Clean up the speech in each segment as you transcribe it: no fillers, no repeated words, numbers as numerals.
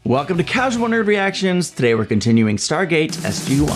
Welcome to Casual Nerd Reactions. Today we're continuing Stargate SG-1.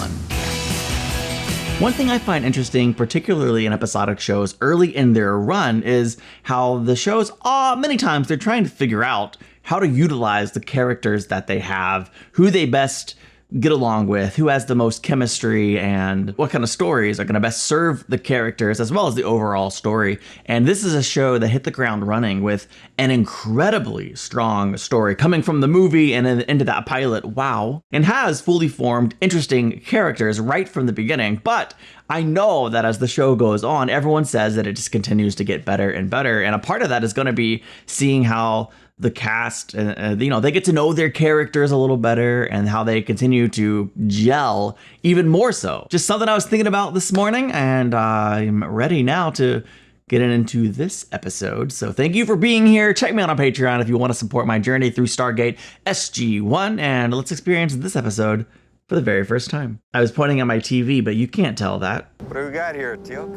One thing I find interesting, particularly in episodic shows early in their run, is how the shows, many times they're trying to figure out how to utilize the characters that they have, who they best get along with, who has the most chemistry, and what kind of stories are going to best serve the characters as well as the overall story. And this is a show that hit the ground running with an incredibly strong story coming from the movie and into that pilot, wow, and has fully formed, interesting characters right from the beginning. But I know that as the show goes on, everyone says that it just continues to get better and better. And a part of that is going to be seeing how the cast, they get to know their characters a little better and how they continue to gel even more so. Just something I was thinking about this morning, and I'm ready now to get into this episode. So thank you for being here. Check me out on Patreon if you want to support my journey through Stargate SG-1, and let's experience this episode for the very first time. I was pointing at my TV, but you can't tell that. What do we got here, Teal'c?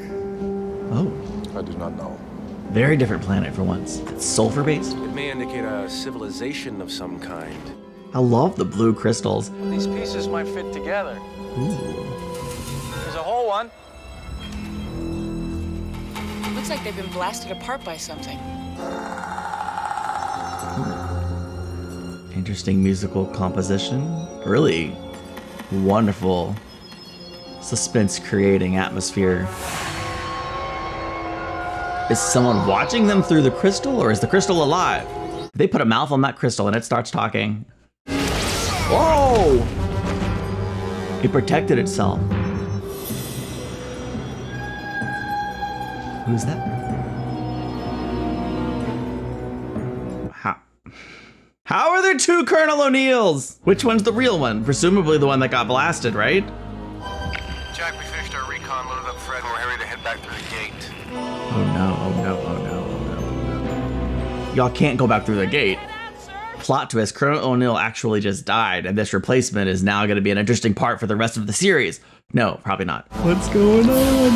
Oh. I do not know. Very different planet for once. It's sulfur-based. It may indicate a civilization of some kind. I love the blue crystals. These pieces might fit together. Ooh. There's a whole one. Looks like they've been blasted apart by something. Interesting musical composition. Really wonderful suspense-creating atmosphere. Is someone watching them through the crystal, or is the crystal alive? They put a mouth on that crystal and it starts talking. Whoa! It protected itself. Who's that? How are there two Colonel O'Neills? Which one's the real one? Presumably the one that got blasted, right? Jack, we finished our recon, loaded up Fred, and we're ready to head back through the gate. Oh no, oh no, oh no, oh no, oh no. Y'all can't go back through the gate. Plot twist, Colonel O'Neill actually just died, and this replacement is now going to be an interesting part for the rest of the series. No, probably not. What's going on?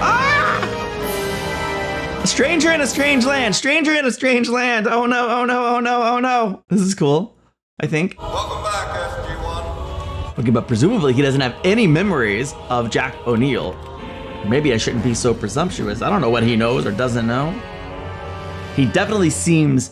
Ah! A stranger in a strange land, stranger in a strange land. Oh no, oh no, oh no, oh no. This is cool, I think. Welcome back, SG-1. Okay, but presumably he doesn't have any memories of Jack O'Neill. Maybe I shouldn't be so presumptuous. I don't know what he knows or doesn't know. He definitely seems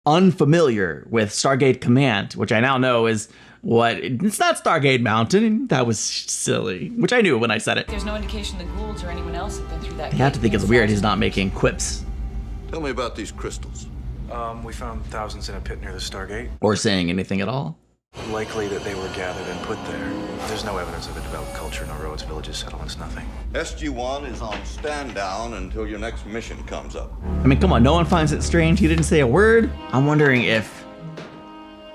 unfamiliar with Stargate Command, which I now know is it's not Stargate Mountain. That was silly, which I knew when I said it. There's no indication the Goulds or anyone else have been through that. You have to think it's weird he's not making quips. Tell me about these crystals. We found thousands in a pit near the Stargate. Or saying anything at all. Likely that they were gathered and put there. There's no evidence of a developed culture, no roads, villages, settlements, nothing. SG-1 is on stand down until your next mission comes up. I mean, come on, no one finds it strange he didn't say a word? I'm wondering if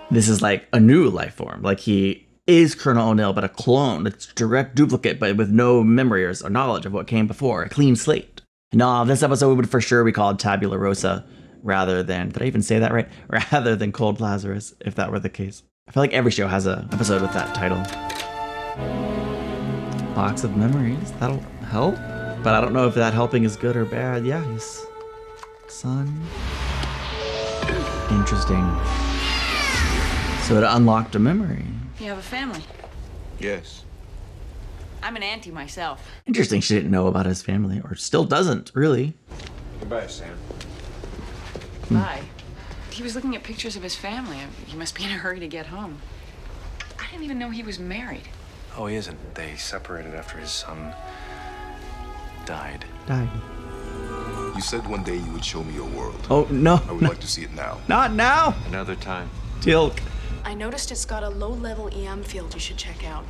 this is like a new life form. Like he is Colonel O'Neill, but a clone. It's direct duplicate, but with no memories or knowledge of what came before. A clean slate. No, this episode would for sure be called Tabula Rosa rather than, did I even say that right? Rather than Cold Lazarus, if that were the case. I feel like every show has an episode with that title. Box of memories, that'll help. But I don't know if that helping is good or bad. Yeah, his son. Interesting. So it unlocked a memory. You have a family. Yes. I'm an auntie myself. Interesting she didn't know about his family, or still doesn't, really. Goodbye, Sam. Bye. He was looking at pictures of his family. He must be in a hurry to get home. I didn't even know he was married. Oh, he isn't. They separated after his son died. Died. You said one day you would show me your world. Oh, no. I would like to see it now. Not now. Another time. Teal'c. I noticed it's got a low-level EM field you should check out.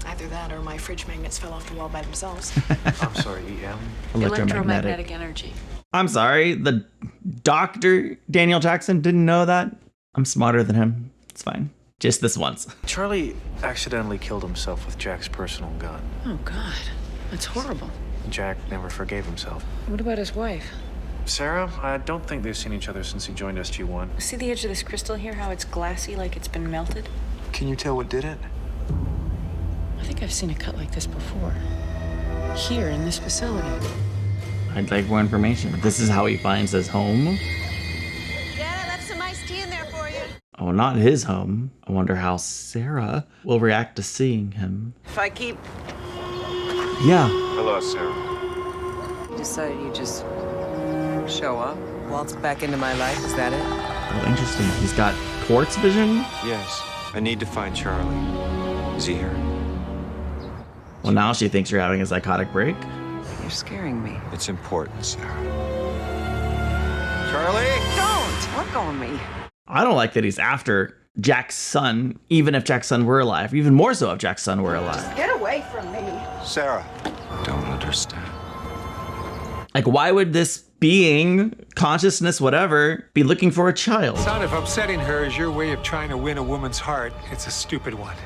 Either that or my fridge magnets fell off the wall by themselves. I'm sorry, EM? Electromagnetic energy. I'm sorry, the Dr. Daniel Jackson didn't know that. I'm smarter than him. It's fine. Just this once. Charlie accidentally killed himself with Jack's personal gun. Oh, God. That's horrible. Jack never forgave himself. What about his wife? Sarah, I don't think they've seen each other since he joined SG-1. See the edge of this crystal here, how it's glassy like it's been melted? Can you tell what did it? I think I've seen a cut like this before. Here in this facility. I'd like more information. This is how he finds his home. Get iced tea in there for you. Oh, not his home. I wonder how Sarah will react to seeing him. If I keep... Yeah. Hello, Sarah. You decided you just show up, waltz back into my life, is that it? Oh, interesting. He's got quartz vision? Yes, I need to find Charlie. Is he here? Well, now she thinks you're having a psychotic break. You're scaring me. It's important, Sarah. Charlie? Don't work on me. I don't like that he's after Jack's son, even if Jack's son were alive. Even more so if Jack's son were alive. Get away from me. Sarah. Don't understand. Like, why would this being, consciousness, whatever, be looking for a child? Son, if upsetting her is your way of trying to win a woman's heart, it's a stupid one.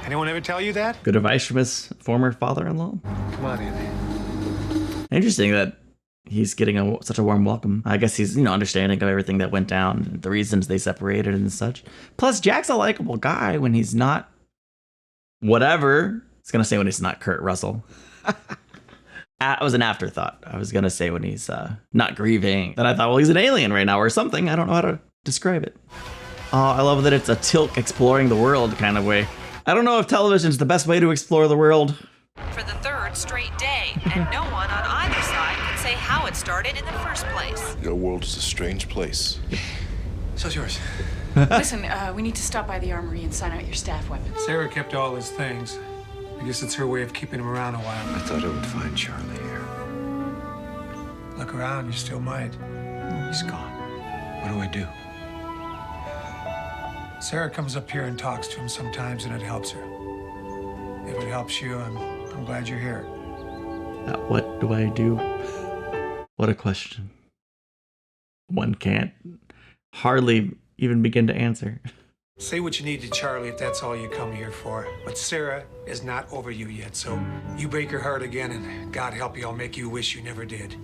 Anyone ever tell you that? Good advice from his former father-in-law. Come on in. Interesting that he's getting such a warm welcome. I guess he's, understanding of everything that went down, the reasons they separated and such. Plus, Jack's a likable guy when he's not whatever. I was going to say when he's not Kurt Russell. It was an afterthought. I was going to say when he's not grieving. Then I thought, well, he's an alien right now or something. I don't know how to describe it. Oh, I love that it's a Tilk exploring the world kind of way. I don't know if television's the best way to explore the world. For the third straight day, and no one on either side could say how it started in the first place. Your world is a strange place. So's yours. Listen, we need to stop by the armory and sign out your staff weapons. Sarah kept all his things. I guess it's her way of keeping him around a while. I thought I would find Charlie here. Look around, you still might. He's gone. What do I do? Sarah comes up here and talks to him sometimes, and it helps her. If it helps you, I'm glad you're here. What do I do? What a question. One can't hardly even begin to answer. Say what you need to Charlie if that's all you come here for. But Sarah is not over you yet, so you break her heart again, and God help you, I'll make you wish you never did.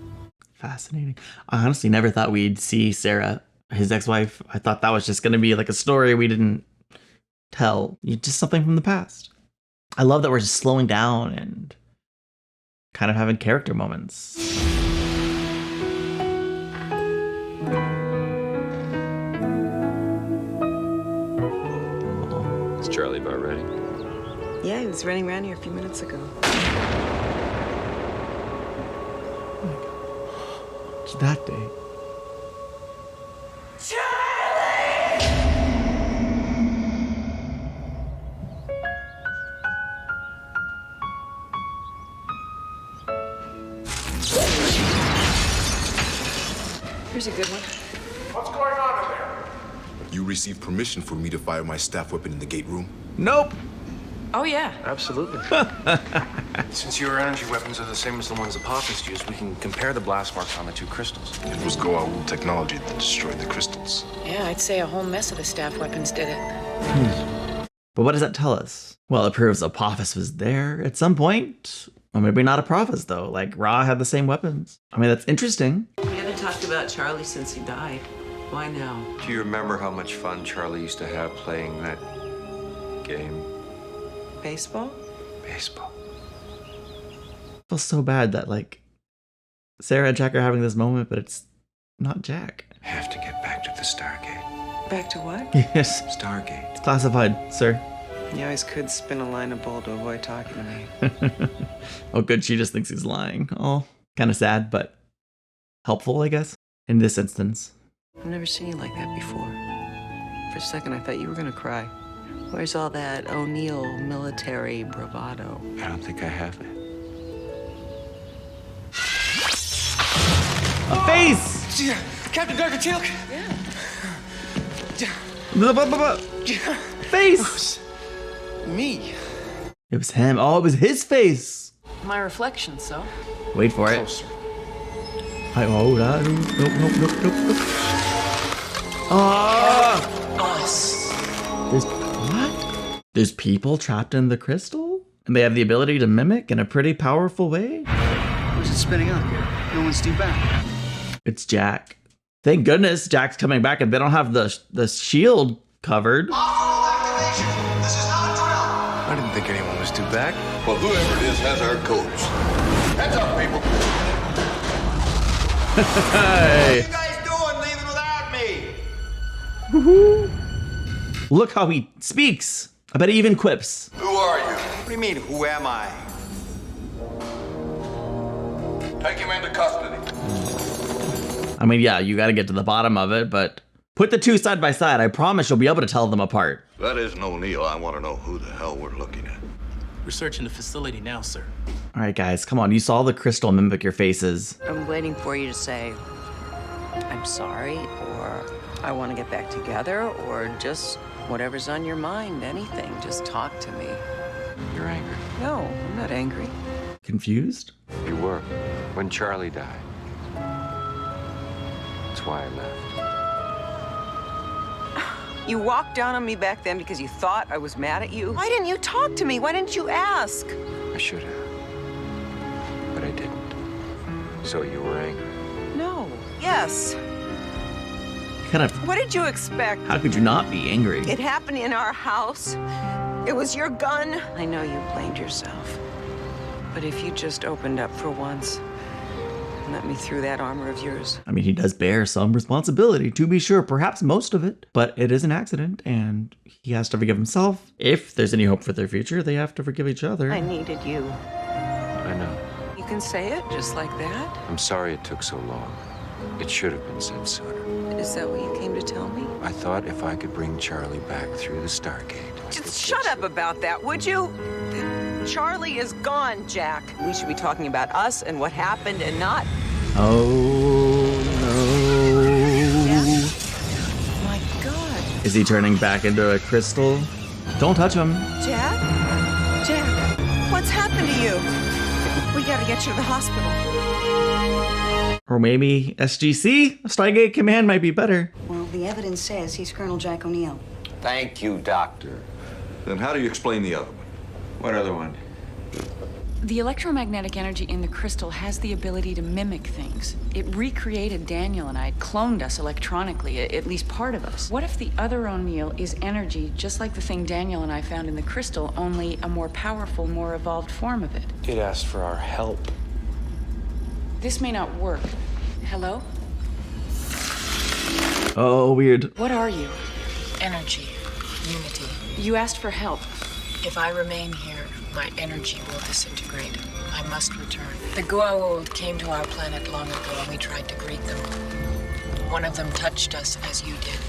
Fascinating. I honestly never thought we'd see Sarah, his ex-wife. I thought that was just going to be like a story we didn't tell. Just something from the past. I love that we're just slowing down and kind of having character moments. Is Charlie about ready? Yeah, he was running around here a few minutes ago. It's that day. Here's a good one. What's going on in there? You received permission for me to fire my staff weapon in the gate room? Nope. Oh, yeah. Absolutely. Since your energy weapons are the same as the ones Apophis used, we can compare the blast marks on the two crystals. It was Goa'uld technology that destroyed the crystals. Yeah, I'd say a whole mess of the staff weapons did it. But what does that tell us? Well, it proves Apophis was there at some point. Or maybe not Apophis, though. Like, Ra had the same weapons. I mean, that's interesting. We haven't talked about Charlie since he died. Why now? Do you remember how much fun Charlie used to have playing that game? Baseball? Baseball. I feel so bad that, like, Sarah and Jack are having this moment, but it's not Jack. I have to get back to the Stargate. Back to what? Yes. Stargate. It's classified, sir. You always could spin a line of bull to avoid talking to me. Oh, good. She just thinks he's lying. Oh, kind of sad, but helpful, I guess, in this instance. I've never seen you like that before. For a second, I thought you were gonna cry. Where's all that O'Neill military bravado? I don't think I have it. A face! Captain Dr. Teal'c? Face! Me? It was him. Oh, it was his face. My reflection, so. Wait for it. Closer. Oh, nope. Ah! There's what? There's people trapped in the crystal? And they have the ability to mimic in a pretty powerful way? Where's it spinning up? No one's due back. It's Jack. Thank goodness Jack's coming back and they don't have the shield covered. I didn't think anyone was due back. Well, whoever it is has our codes. Heads up, people. Hey. What are you guys doing leaving without me? Look how he speaks. I bet he even quips. Who are you? What do you mean, who am I? Take him into custody. I mean, yeah, you got to get to the bottom of it, but put the two side by side. I promise you'll be able to tell them apart. That isn't O'Neill. I want to know who the hell we're looking at. We're searching the facility now, sir. All right, guys, come on. You saw the crystal mimic your faces. I'm waiting for you to say, I'm sorry, or I want to get back together, or just whatever's on your mind, anything. Just talk to me. You're angry. No, I'm not angry. Confused? You were. When Charlie died. That's why I left. You walked down on me back then because you thought I was mad at you? Why didn't you talk to me? Why didn't you ask? I should have. But I didn't. So you were angry. No. Yes. Kind of. What did you expect? How could you not be angry? It happened in our house. It was your gun. I know you blamed yourself. But if you just opened up for once and let me through that armor of yours. I mean, he does bear some responsibility, to be sure, perhaps most of it. But it is an accident, and he has to forgive himself. If there's any hope for their future, they have to forgive each other. I needed you. I know. You can say it just like that? I'm sorry it took so long. It should have been said sooner. Is that what you came to tell me? I thought if I could bring Charlie back through the Stargate. Just shut up about that, would you? Charlie is gone, Jack. We should be talking about us and what happened and not... Oh, no. My God. Is he turning back into a crystal? Don't touch him. Jack? Jack, what's happened to you? We gotta get you to the hospital. Or maybe SGC? Stargate Command might be better. Well, the evidence says he's Colonel Jack O'Neill. Thank you, Doctor. Then how do you explain the other one? What other one? The electromagnetic energy in the crystal has the ability to mimic things. It recreated Daniel and I, it cloned us electronically, at least part of us. What if the other O'Neill is energy, just like the thing Daniel and I found in the crystal, only a more powerful, more evolved form of it? It asked for our help. This may not work. Hello? Oh, weird. What are you? Energy. Unity. You asked for help. If I remain here, my energy will disintegrate. I must return. The Goa'uld came to our planet long ago and we tried to greet them. One of them touched us as you did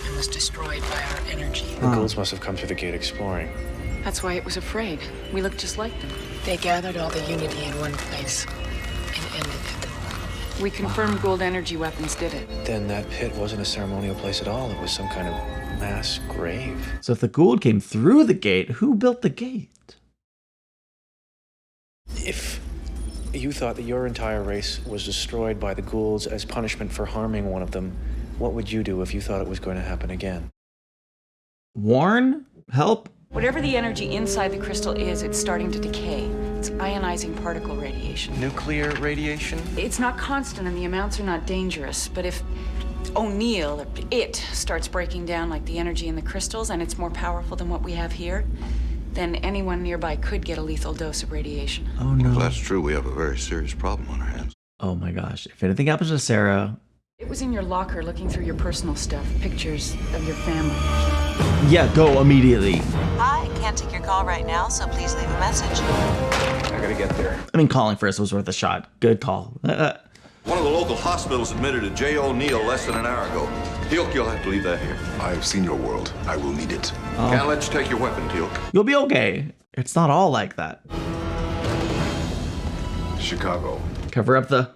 and was destroyed by our energy. The Goa'ulds must have come through the gate exploring. That's why it was afraid. We look just like them. They gathered all the unity in one place and ended it. We confirmed Goa'uld energy weapons did it. Then that pit wasn't a ceremonial place at all. It was some kind of mass grave. So if the Goa'uld came through the gate, who built the gate? If you thought that your entire race was destroyed by the Goa'ulds as punishment for harming one of them, what would you do if you thought it was going to happen again? Warn? Help? Whatever the energy inside the crystal is, it's starting to decay. It's ionizing particle radiation. Nuclear radiation? It's not constant and the amounts are not dangerous, but if O'Neill, it, starts breaking down like the energy in the crystals and it's more powerful than what we have here, then anyone nearby could get a lethal dose of radiation. Oh no. If that's true, we have a very serious problem on our hands. Oh my gosh. If anything happens to Sarah... It was in your locker looking through your personal stuff, pictures of your family. Yeah, go immediately. Hi, can't take your call right now, so please leave a message. I gotta get there. I mean, calling first was worth a shot. Good call. One of the local hospitals admitted a J. O'Neill less than an hour ago. Teal'c, you'll have to leave that here. I have seen your world. I will need it. Can't let you take your weapon, Teal'c. You'll be okay. It's not all like that. Chicago. Cover up the...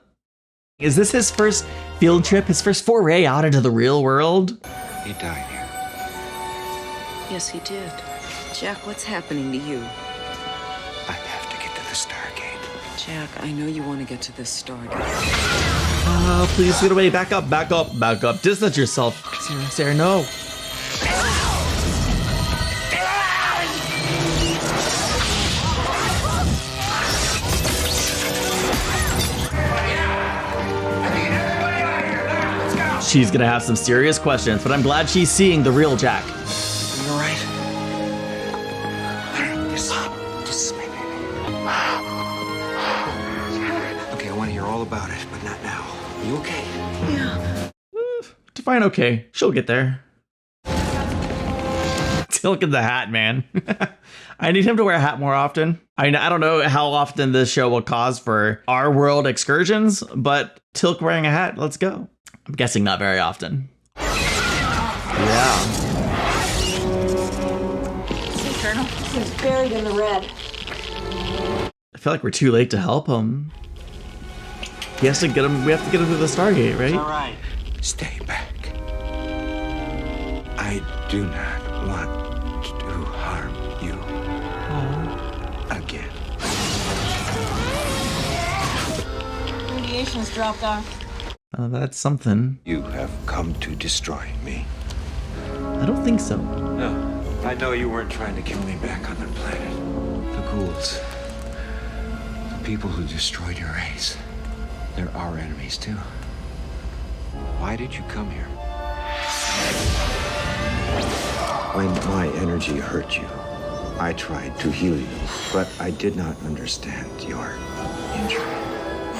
Is this his first field trip? His first foray out into the real world? He died here. Yes, he did. Jack, what's happening to you? I have to get to the Stargate. Jack, I know you want to get to this Stargate. Please get away. Back up, back up, back up. Distance yourself. Sarah, Sarah, no. She's gonna have some serious questions, but I'm glad she's seeing the real Jack. Are you all right? This is my baby. Okay, I want to hear all about it, but not now. Are you okay? Yeah. Define okay. She'll get there. Tilk in the hat, man. I need him to wear a hat more often. I don't know how often this show will cause for our world excursions, but Tilk wearing a hat, let's go. I'm guessing not very often. Yeah. See, Colonel? He's buried in the red. I feel like we're too late to help him. He has to get him. We have to get him through the Stargate, right? All right. Stay back. I do not want to harm you again. Radiation's dropped off. That's something. You have come to destroy me. I don't think so. No, I know you weren't trying to kill me back on the planet. The ghouls, the people who destroyed your race, they're our enemies too. Why did you come here? When my energy hurt you, I tried to heal you, but I did not understand your injury.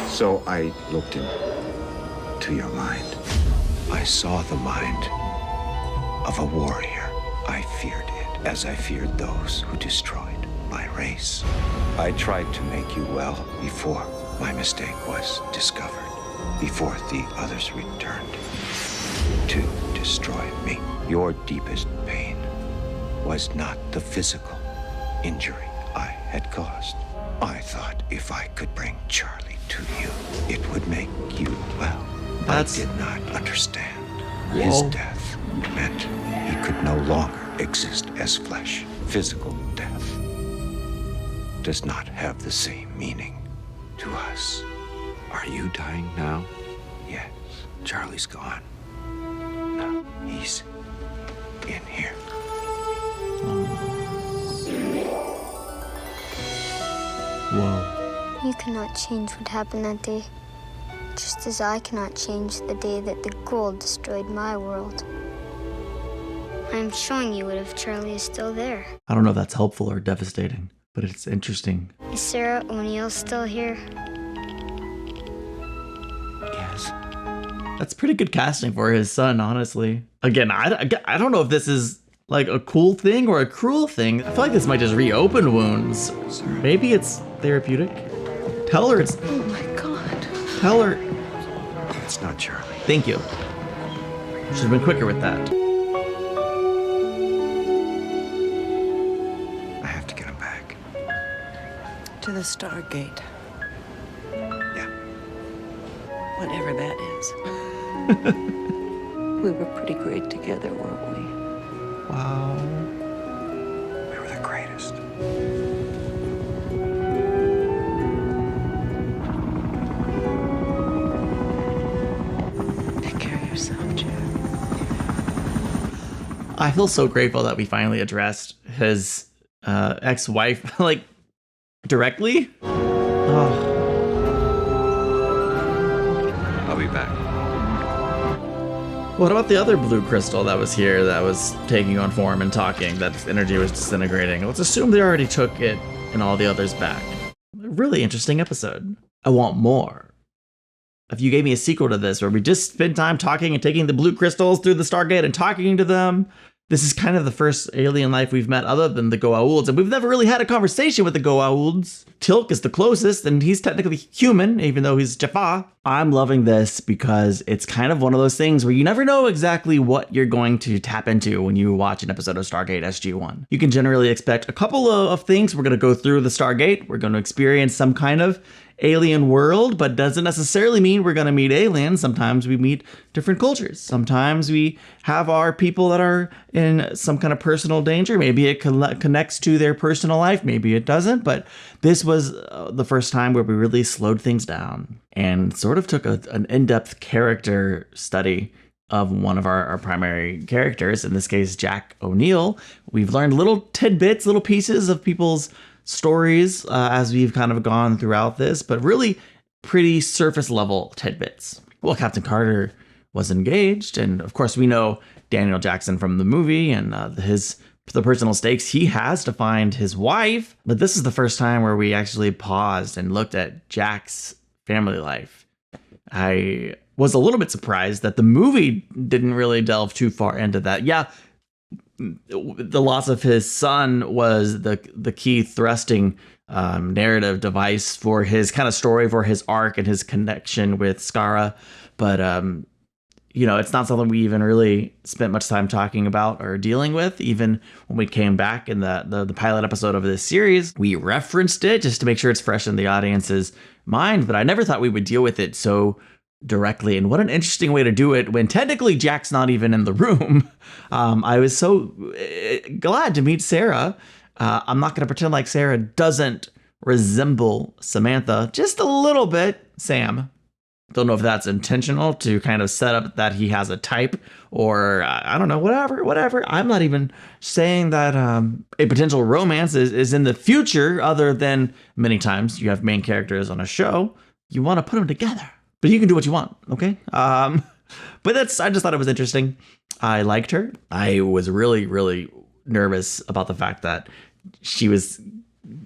So I looked into your mind. I saw the mind of a warrior. I feared it as I feared those who destroyed my race. I tried to make you well before my mistake was discovered, before the others returned to destroy me. Your deepest pain was not the physical injury I had caused. I thought if I could bring Charlie to you, it would make you well. I did not understand. His death meant he could no longer exist as flesh. Physical death does not have the same meaning to us. Are you dying now? Yes. Charlie's gone. No, he's in here. Whoa. You cannot change what happened that day, just as I cannot change the day that the gold destroyed my world. I am showing you what if Charlie is still there. I don't know if that's helpful or devastating, but it's interesting. Is Sarah O'Neill still here? Yes. That's pretty good casting for his son, honestly. Again, I don't know if this is like a cool thing or a cruel thing. I feel like this might just reopen wounds. Maybe it's therapeutic. Tell her it's... Oh my God. Tell her... It's not Charlie. Thank you. Should have been quicker with that. I have to get him back. To the Stargate. Yeah. Whatever that is. We were pretty great together, weren't we? Wow. We were the greatest. Take care of yourself, Jack. I feel so grateful that we finally addressed his ex-wife, like, directly. Oh. I'll be back. What about the other blue crystal that was here that was taking on form and talking, that energy was disintegrating? Let's assume they already took it and all the others back. Really interesting episode. I want more. If you gave me a sequel to this where we just spend time talking and taking the blue crystals through the Stargate and talking to them, this is kind of the first alien life we've met other than the Goa'ulds, and we've never really had a conversation with the Goa'ulds. Tilk is the closest, and he's technically human, even though he's Jaffa. I'm loving this because it's kind of one of those things where you never know exactly what you're going to tap into when you watch an episode of Stargate SG-1. You can generally expect a couple of things. We're going to go through the Stargate. We're going to experience some kind of alien world, but doesn't necessarily mean we're going to meet aliens. Sometimes we meet different cultures. Sometimes we have our people that are in some kind of personal danger. Maybe it connects to their personal life. Maybe it doesn't. But this was the first time where we really slowed things down and sort of took an in-depth character study of one of our primary characters, in this case, Jack O'Neill. We've learned little tidbits, little pieces of people's stories as we've kind of gone throughout this, but really pretty surface level tidbits. Well, Captain Carter was engaged, and of course we know Daniel Jackson from the movie and the personal stakes he has to find his wife. But this is the first time where we actually paused and looked at Jack's family life. I was a little bit surprised that the movie didn't really delve too far into that. Yeah, the loss of his son was the key thrusting narrative device for his kind of story, for his arc and his connection with Skara. But, it's not something we even really spent much time talking about or dealing with. Even when we came back in the pilot episode of this series, we referenced it just to make sure it's fresh in the audience's mind. But I never thought we would deal with it so directly. And what an interesting way to do it when technically Jack's not even in the room. I was so glad to meet Sarah. I'm not going to pretend like Sarah doesn't resemble Samantha. Just a little bit, Sam. Don't know if that's intentional to kind of set up that he has a type or I don't know, whatever. I'm not even saying that a potential romance is in the future, other than many times you have main characters on a show. You want to put them together, but you can do what you want. Okay. But I just thought it was interesting. I liked her. I was really, really nervous about the fact that she was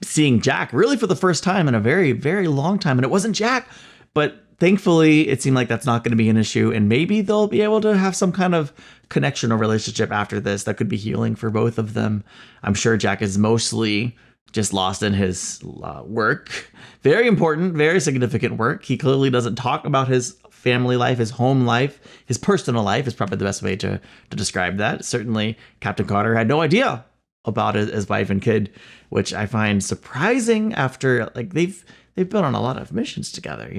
seeing Jack really for the first time in a very, very long time. And it wasn't Jack, but thankfully, it seemed like that's not going to be an issue, and maybe they'll be able to have some kind of connection or relationship after this that could be healing for both of them. I'm sure Jack is mostly just lost in his work. Very important, very significant work. He clearly doesn't talk about his family life, his home life, his personal life is probably the best way to describe that. Certainly, Captain Carter had no idea about his wife and kid, which I find surprising after they've been on a lot of missions together.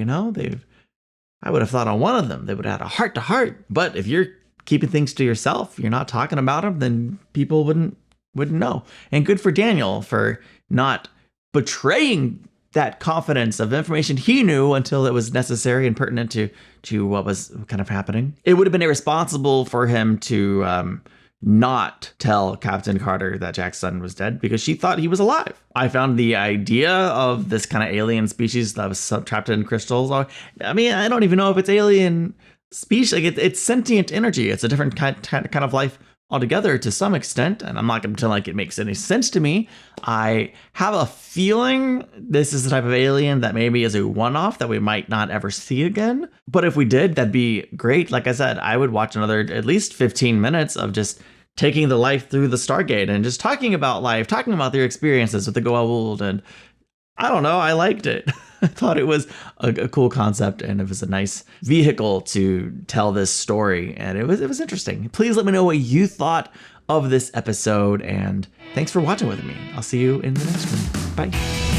I would have thought on one of them they would have had a heart to heart. But if you're keeping things to yourself, you're not talking about them, then people wouldn't know. And good for Daniel for not betraying that confidence of information he knew until it was necessary and pertinent to what was kind of happening. It would have been irresponsible for him to not tell Captain Carter that Jack's son was dead because she thought he was alive. I found the idea of this kind of alien species that was trapped in crystals. I mean, I don't even know if it's alien species. It's sentient energy. It's a different kind of life altogether to some extent. And I'm not going to pretend like it makes any sense to me. I have a feeling this is the type of alien that maybe is a one-off that we might not ever see again. But if we did, that'd be great. Like I said, I would watch another at least 15 minutes of just taking the life through the Stargate and just talking about life, talking about their experiences with the Goa'uld. And I don't know, I liked it. I thought it was a cool concept, and it was a nice vehicle to tell this story. And it was interesting. Please let me know what you thought of this episode, and thanks for watching with me. I'll see you in the next one. Bye.